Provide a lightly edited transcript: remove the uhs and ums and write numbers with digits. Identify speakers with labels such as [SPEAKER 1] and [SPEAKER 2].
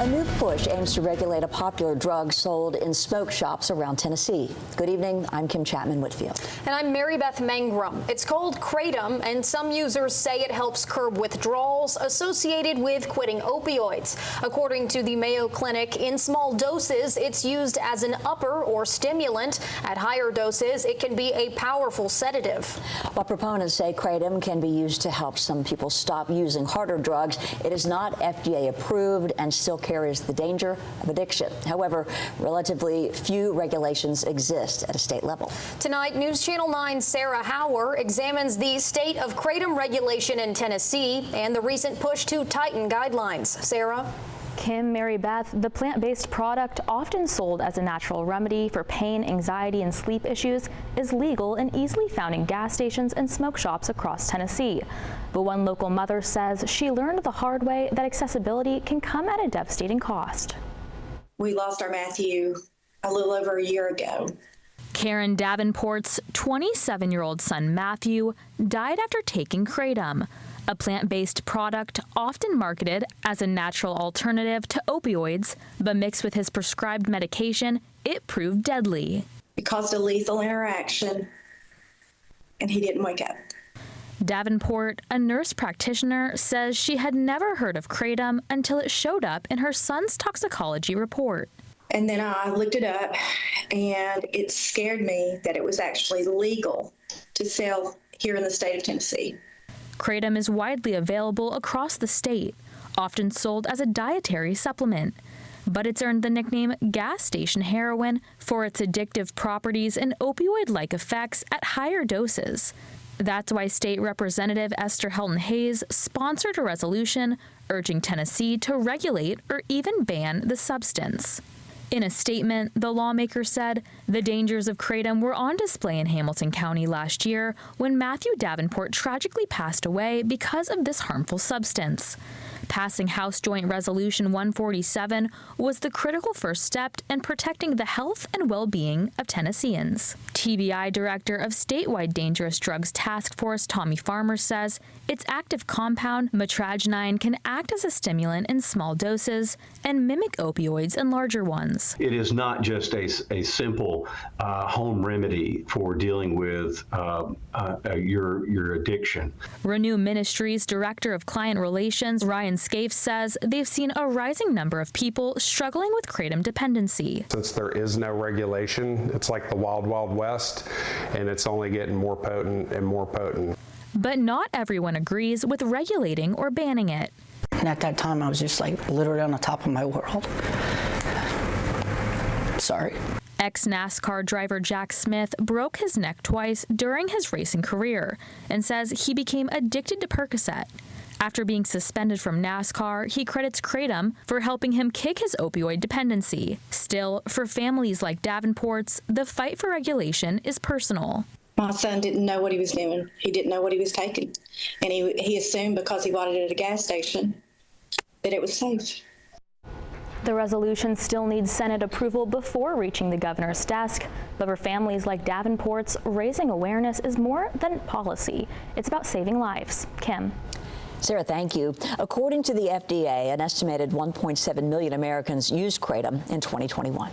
[SPEAKER 1] A new push aims to regulate a popular drug sold in smoke shops around Tennessee. Good evening, I'm Kim Chapman-Whitfield.
[SPEAKER 2] And I'm Mary Beth Mangrum. It's called kratom, and some users say it helps curb withdrawals associated with quitting opioids. According to the Mayo Clinic, in small doses, it's used as an upper or stimulant. At higher doses, it can be a powerful sedative.
[SPEAKER 1] While proponents say kratom can be used to help some people stop using harder drugs, it is not FDA approved and still carries the danger of addiction. However, relatively few regulations exist at a state level.
[SPEAKER 2] Tonight, News Channel 9's Sarah Hauer examines the state of kratom regulation in Tennessee and the recent push to tighten guidelines. Sarah?
[SPEAKER 3] Kim, Mary Beth, the plant-based product, often sold as a natural remedy for pain, anxiety, and sleep issues, is legal and easily found in gas stations and smoke shops across Tennessee. But one local mother says she learned the hard way that accessibility can come at a devastating cost.
[SPEAKER 4] We lost our Matthew a little over a year ago.
[SPEAKER 5] Karen Davenport's 27-year-old son Matthew died after taking kratom, a plant-based product often marketed as a natural alternative to opioids, but mixed with his prescribed medication, it proved deadly.
[SPEAKER 4] It caused a lethal interaction, and he didn't wake up.
[SPEAKER 5] Davenport, a nurse practitioner, says she had never heard of kratom until it showed up in her son's toxicology report.
[SPEAKER 4] And then I looked it up, and it scared me that it was actually legal to sell here in the state of Tennessee.
[SPEAKER 5] Kratom is widely available across the state, often sold as a dietary supplement. But it's earned the nickname gas station heroin for its addictive properties and opioid-like effects at higher doses. That's why State Representative Esther Helton Hayes sponsored a resolution urging Tennessee to regulate or even ban the substance. In a statement, the lawmaker said the dangers of kratom were on display in Hamilton County last year when Matthew Davenport tragically passed away because of this harmful substance. Passing House Joint Resolution 147 was the critical first step in protecting the health and well-being of Tennesseans. TBI Director of Statewide Dangerous Drugs Task Force Tommy Farmer says its active compound, metragenine, can act as a stimulant in small doses and mimic opioids in larger ones.
[SPEAKER 6] It is not just a simple home remedy for dealing with your addiction.
[SPEAKER 5] Renew Ministries Director of Client Relations Ryan Scaife says they've seen a rising number of people struggling with kratom dependency.
[SPEAKER 7] Since there is no regulation, it's like the wild, wild west, and it's only getting more potent and more potent.
[SPEAKER 5] But not everyone agrees with regulating or banning it.
[SPEAKER 8] And at that time, I was just like literally on the top of my world. Sorry.
[SPEAKER 5] Ex-NASCAR driver Jack Smith broke his neck twice during his racing career and says he became addicted to Percocet. After being suspended from NASCAR, he credits kratom for helping him kick his opioid dependency. Still, for families like Davenport's, the fight for regulation is personal.
[SPEAKER 4] My son didn't know what he was doing. He didn't know what he was taking. And he assumed because he bought it at a gas station that it was safe.
[SPEAKER 3] The resolution still needs Senate approval before reaching the governor's desk. But for families like Davenport's, raising awareness is more than policy. It's about saving lives. Kim.
[SPEAKER 1] Sarah, thank you. According to the FDA, an estimated 1.7 million Americans used kratom in 2021.